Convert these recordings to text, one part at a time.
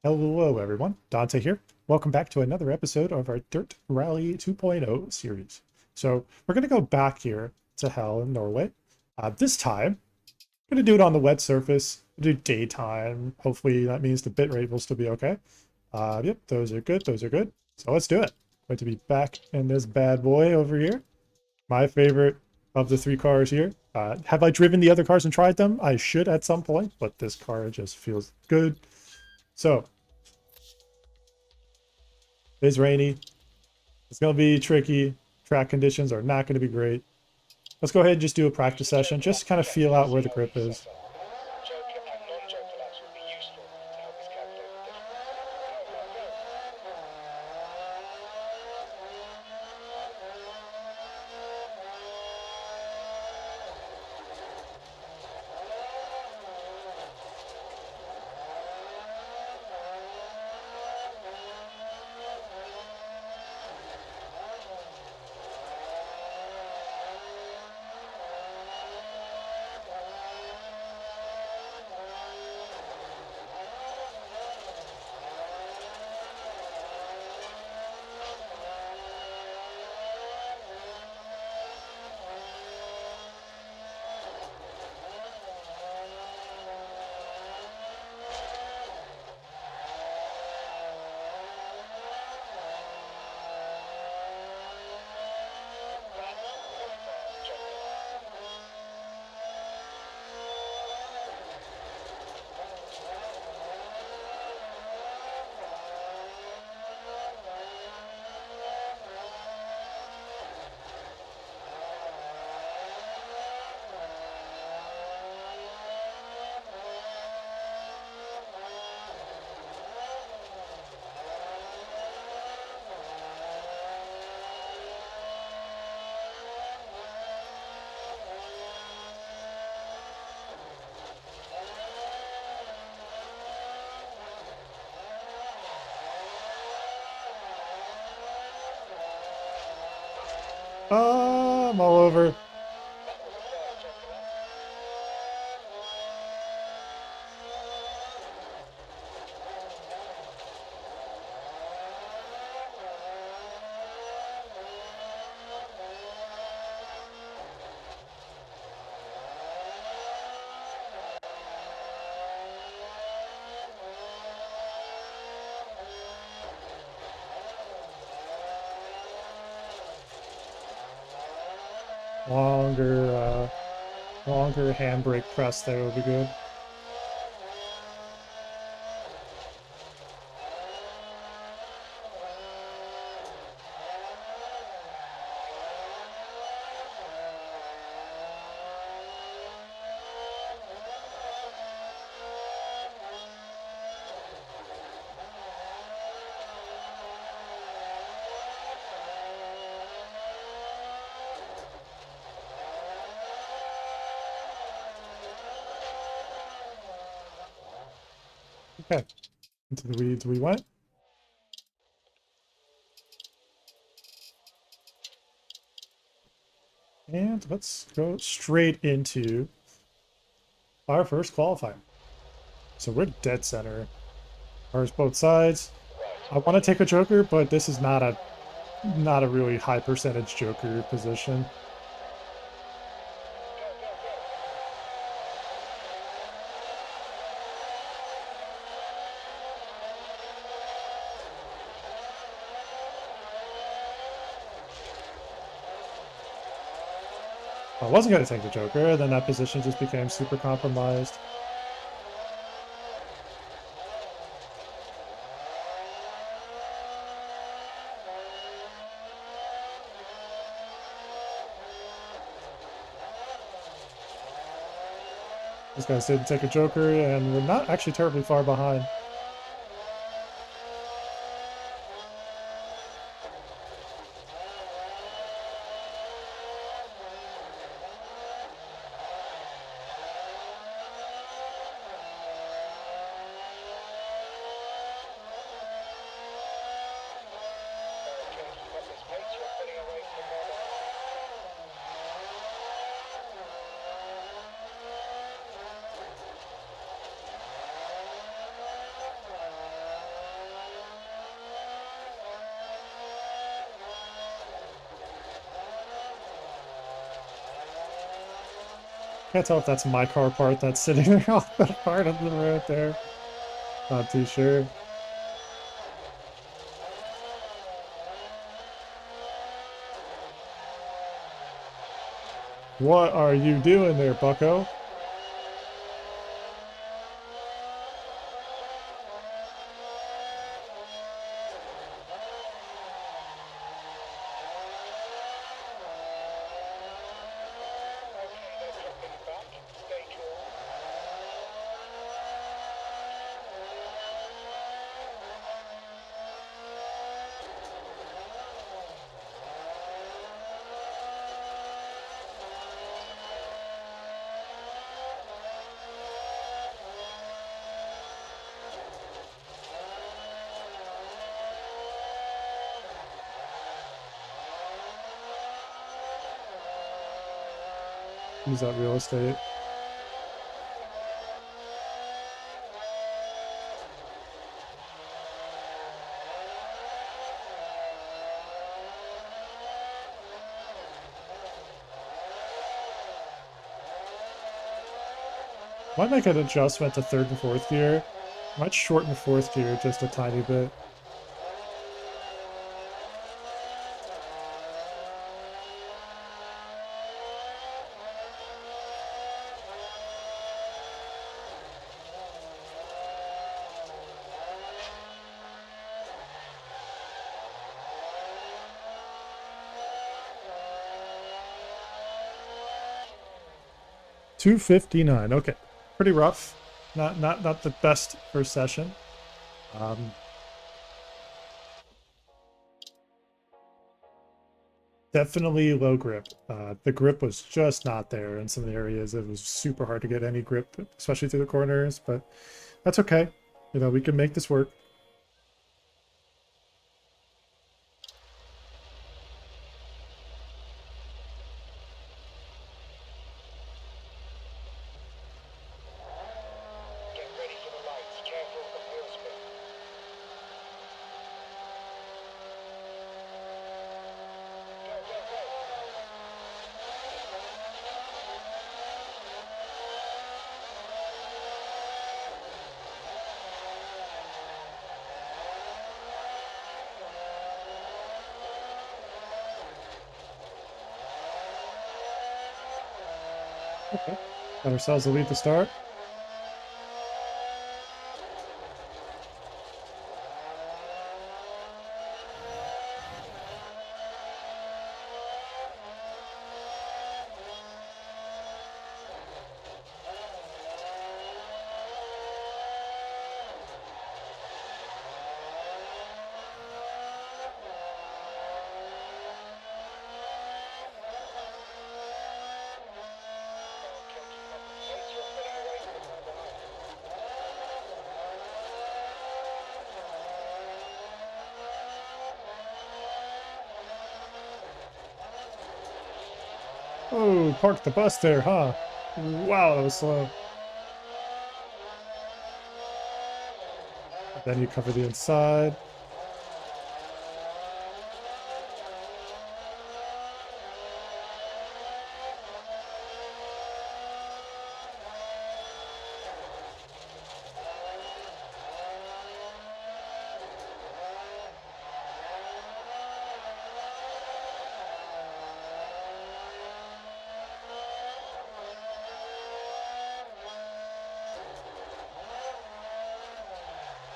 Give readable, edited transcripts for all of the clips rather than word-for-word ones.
Hello, everyone. Dante here. Welcome back to another episode of our Dirt Rally 2.0 series. So we're going to go back here to Hell in Norway. This time, I'm going to do it on the wet surface. Do daytime. Hopefully that means the bitrate will still be okay. Yep, those are good. Those are good. So let's do it. Going to be back in this bad boy over here. My favorite of the three cars here. Have I driven the other cars and tried them? I should at some point, but this car just feels good. So it's rainy. It's going to be tricky. Track conditions are not going to be great. Let's go ahead and just do a practice session. Just kind of feel out where the grip is. I'm all over. Longer handbrake press there would be good. Okay, into the weeds we went. And let's go straight into our first qualifying. So we're dead center. Cars both sides. I want to take a joker, but this is not a really high percentage joker position. I wasn't going to take the joker, then that position just became super compromised. These guys didn't take a joker, and we're not actually terribly far behind. Can't tell if that's my car part that's sitting there off the part of the road there. Not too sure. What are you doing there, bucko? Use that real estate. Might make an adjustment to third and fourth gear. Might shorten fourth gear just a tiny bit. $259. Okay, pretty rough. Not the best first session. Definitely low grip. The grip was just not there in some areas. It was super hard to get any grip, especially through the corners, but that's okay. You know, we can make this work. Okay. Got ourselves a lead to start. Oh, parked the bus there, huh? Wow, that was slow. Then you cover the inside.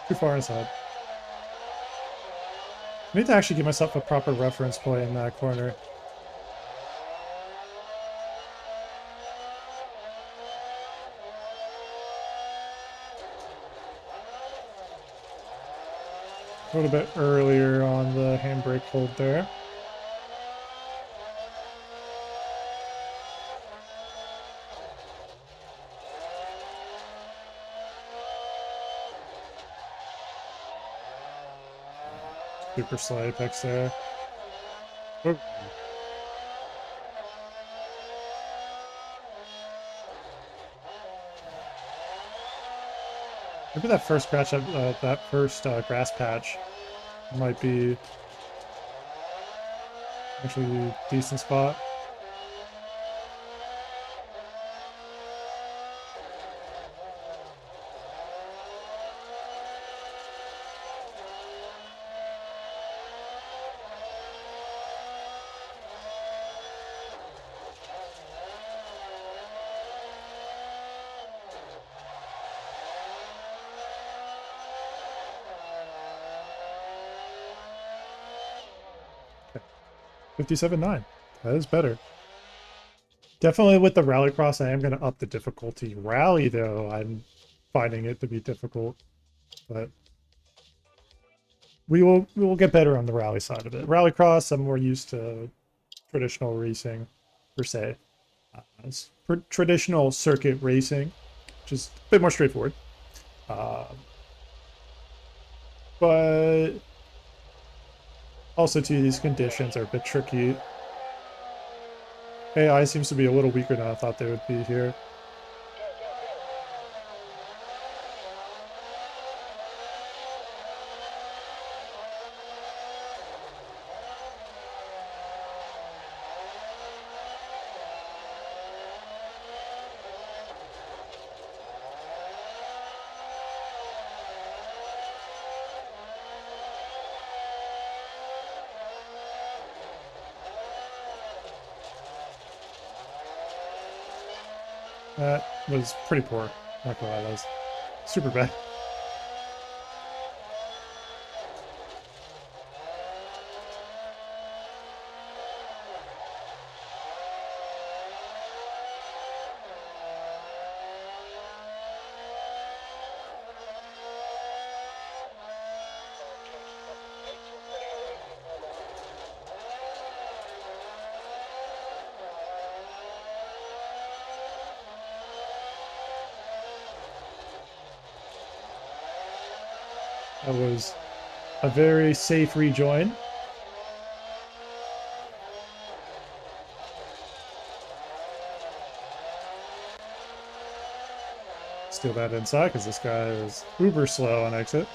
Too far inside. I need to actually give myself a proper reference point in that corner. A little bit earlier on the handbrake hold there. Super slow apex there. Oh. Maybe that first scratch, that first grass patch might be actually a decent spot. 57.9. That is better. Definitely with the Rallycross, I am going to up the difficulty. Rally, though, I'm finding it to be difficult. But we will get better on the rally side of it. Rallycross, I'm more used to traditional racing, per se. It's traditional circuit racing, which is a bit more straightforward. Uh, but also, too, these conditions are a bit tricky. AI seems to be a little weaker than I thought they would be here. That was pretty poor. Not gonna lie, that was super bad. That was a very safe rejoin. Steal that inside because this guy is uber slow on exit.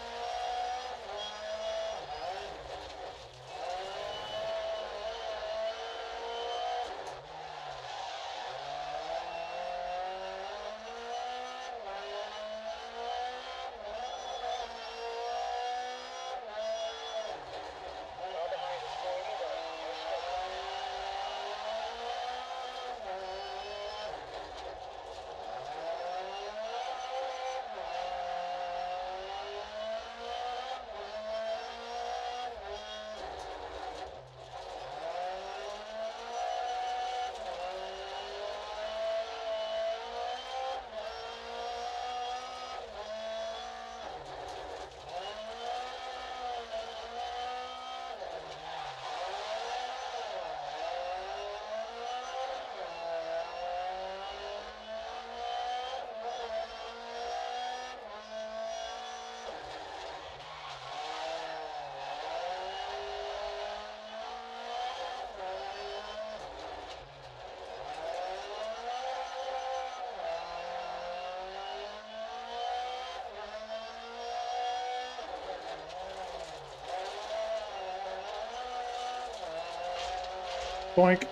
Boink.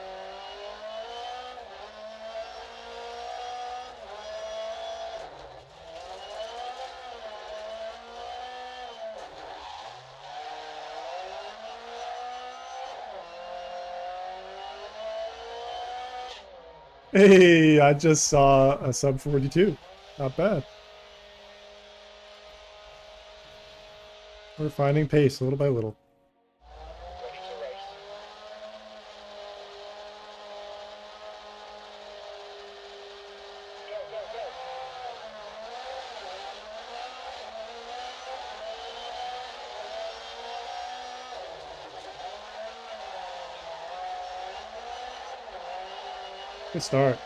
Hey, I just saw a sub 42. Not bad. We're finding pace little by little. Good start.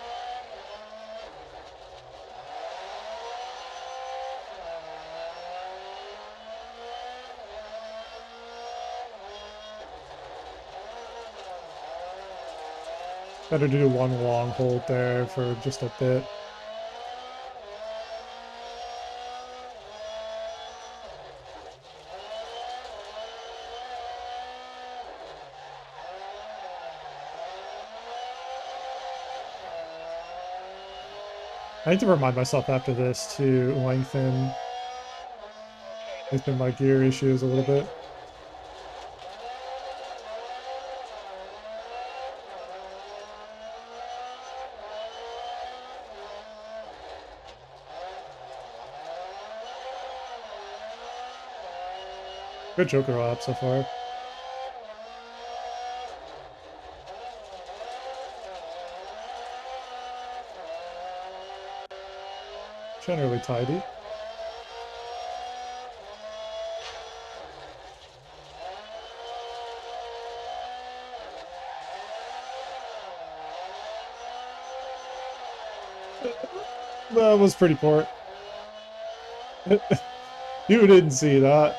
Better to do one long hold there for just a bit. I need to remind myself after this to lengthen my gear issues a little bit. Good Joker op so far. generally tidy. That was pretty poor. You didn't see that.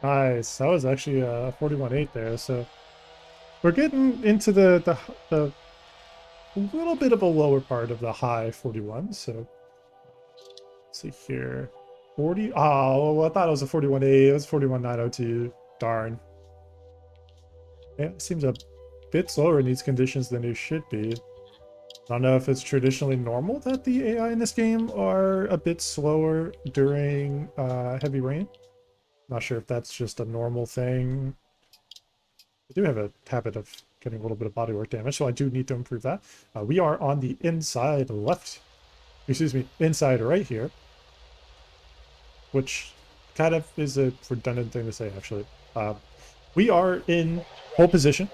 Nice. That was actually a 41.8 there. So we're getting into the little bit of a lower part of the high 41. So let's see here. 40. Oh, well, I thought it was a 41.8. It was 41.902. Darn. Yeah, it seems a bit slower in these conditions than it should be. I don't know if it's traditionally normal that the AI in this game are a bit slower during heavy rain. Not sure if that's just a normal thing. I do have a habit of getting a little bit of bodywork damage, so I do need to improve that. We are on the inside left, excuse me, inside right here, which kind of is a redundant thing to say, actually. We are in pole position.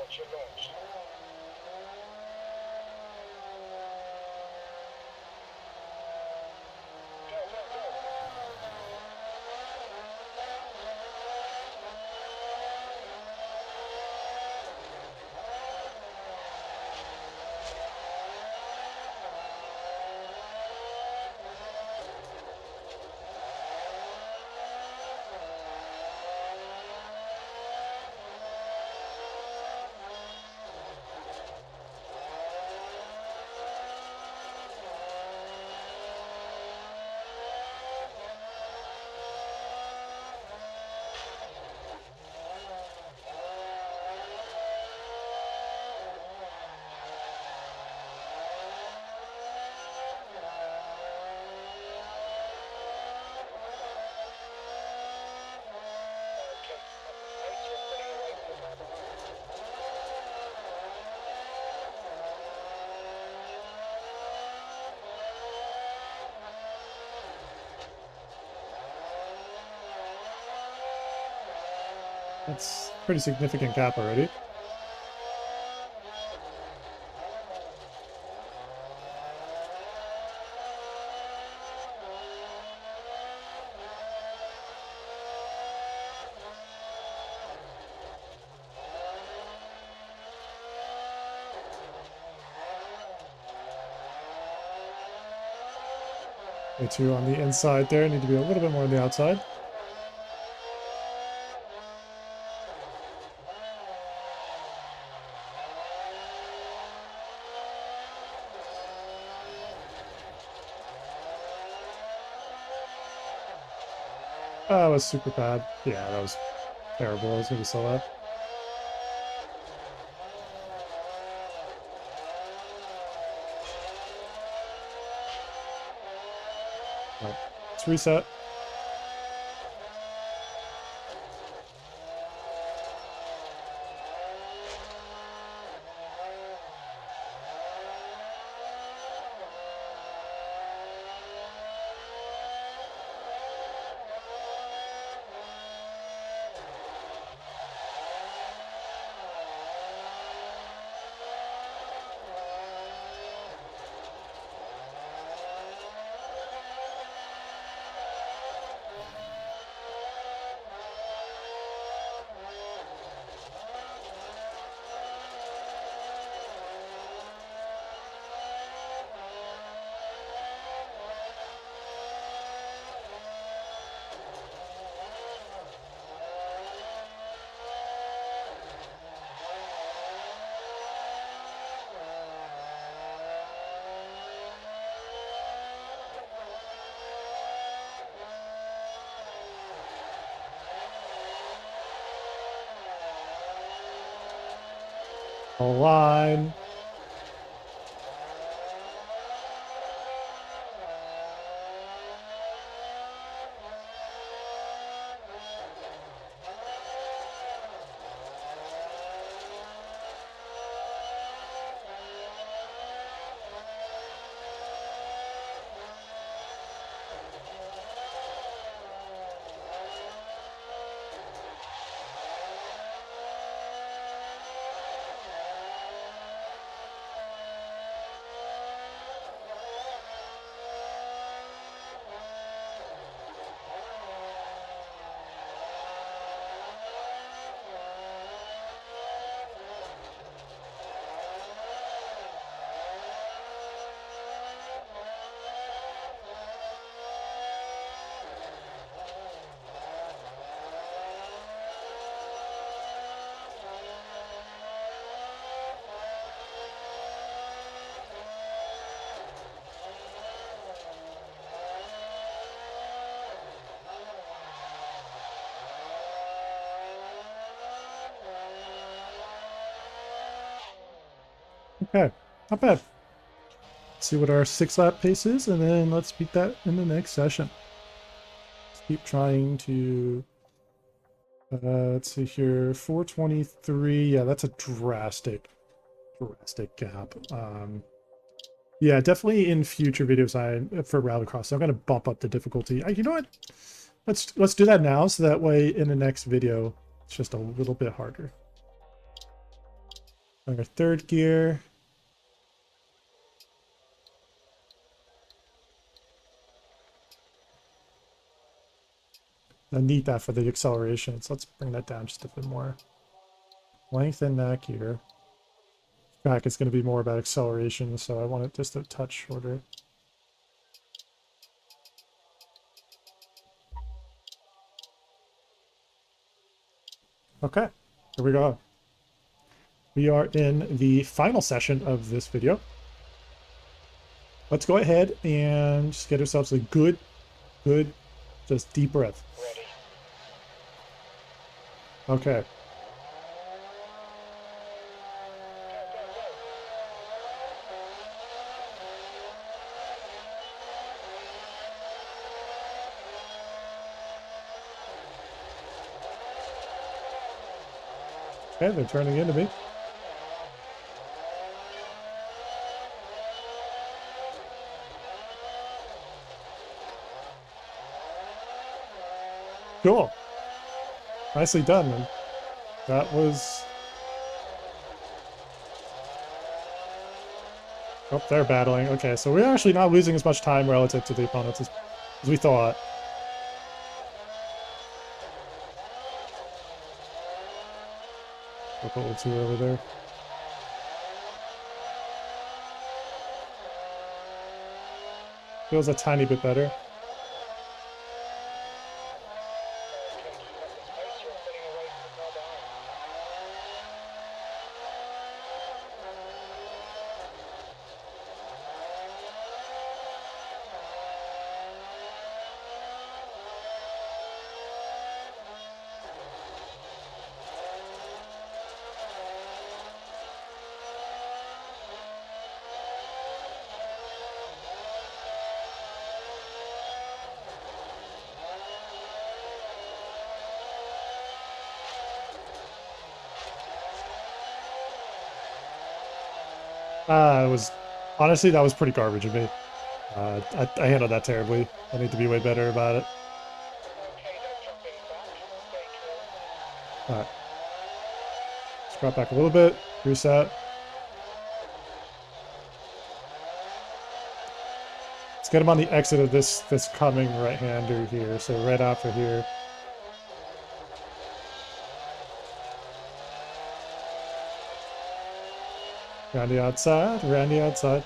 That's a pretty significant gap already. Me too on the inside there. Need to be a little bit more on the outside. That was super bad. Yeah, that was terrible. I was going to sell that. Right. Let's reset. Line. Okay, not bad. Let's see what our 6-lap pace is, and then let's beat that in the next session. Let's keep trying to. Let's see here, 423. Yeah, that's a drastic gap. Yeah, definitely in future videos, for Rallycross, I'm gonna bump up the difficulty. You know what? Let's do that now, so that way in the next video, it's just a little bit harder. Our third gear. I need that for the acceleration, so let's bring that down just a bit more. Lengthen that gear. Back, it's going to be more about acceleration, so I want it just a touch shorter. Okay, here we go. We are in the final session of this video. Let's go ahead and just get ourselves a good, just deep breath. Okay. Okay, they're turning into me. Cool. Nicely done, man. That was... Oh, they're battling. Okay, so we're actually not losing as much time relative to the opponents as we thought. A little too early there. Feels a tiny bit better. It was honestly that was pretty garbage of me. I handled that terribly. I need to be way better about it. All right, let's drop back a little bit. Reset. Let's get him on the exit of this coming right-hander here. So right after here. Around the outside. Around the outside.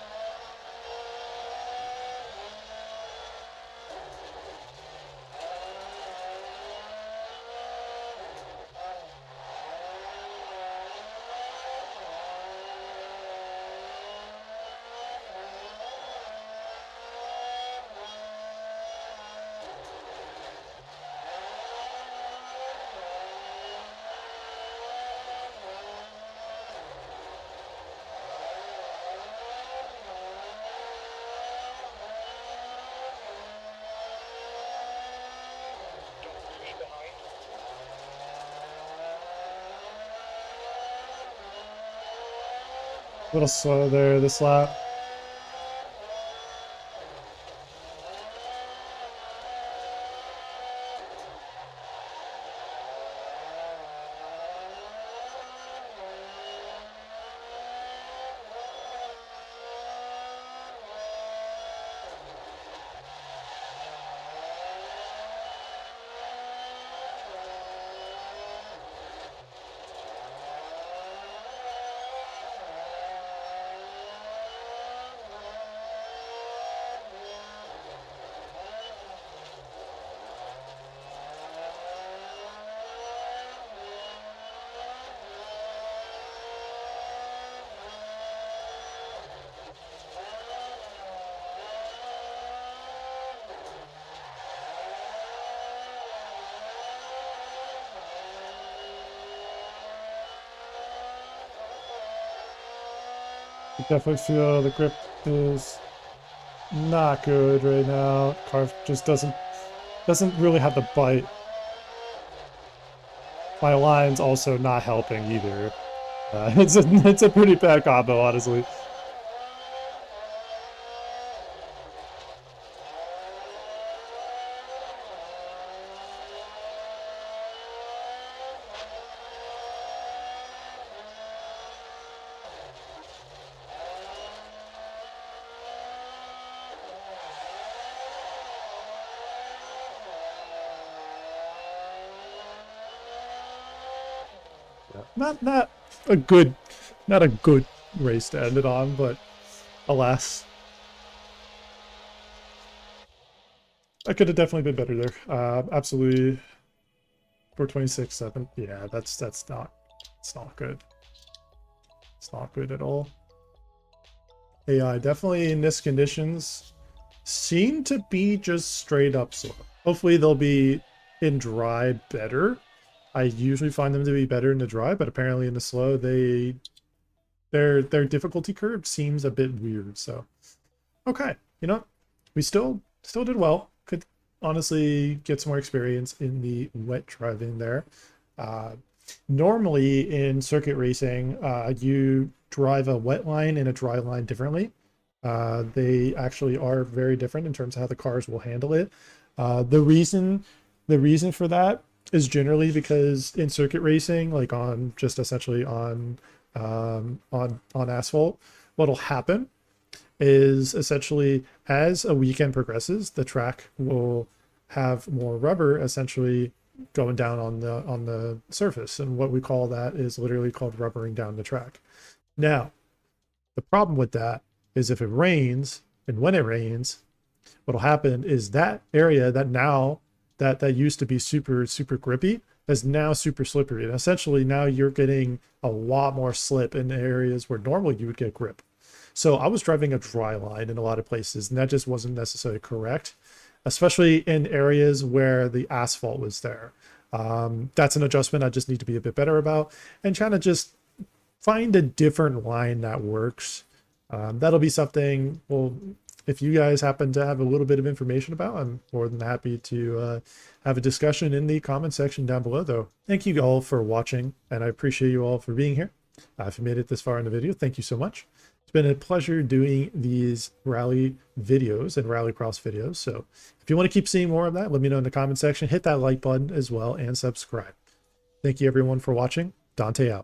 A little slow there this lap. You definitely feel the grip is not good right now. Car just doesn't really have the bite. My line's also not helping either. It's a pretty bad combo, honestly. Not a good not a good race to end it on, but alas, I could have definitely been better there. Absolutely, 426.7. Yeah, that's not it's not good. It's not good at all. AI definitely in this conditions seem to be just straight up slow. Hopefully they'll be in dry better. I usually find them to be better in the dry, but apparently in the slow their difficulty curve seems a bit weird. So okay, you know, we still did well. Could honestly get some more experience in the wet driving there. Uh, Normally in circuit racing, you drive a wet line and a dry line differently. They actually are very different in terms of how the cars will handle it. The reason for that is generally because in circuit racing, like on just essentially on asphalt, what'll happen is essentially as a weekend progresses, the track will have more rubber essentially going down on the surface, and what we call that is literally called rubbering down the track. Now, the problem with that is if it rains, and when it rains, what'll happen is that area that now that used to be super grippy is now super slippery, and essentially now you're getting a lot more slip in areas where normally you would get grip. So I was driving a dry line in a lot of places, and that just wasn't necessarily correct, especially in areas where the asphalt was there. That's an adjustment I just need to be a bit better about, and trying to just find a different line that works. That'll be something, well, if you guys happen to have a little bit of information about, I'm more than happy to have a discussion in the comment section down below, though. Thank you all for watching, and I appreciate you all for being here. If you made it this far in the video, thank you so much. It's been a pleasure doing these rally videos and rallycross videos. So if you want to keep seeing more of that, let me know in the comment section. Hit that like button as well and subscribe. Thank you everyone for watching. Dante out.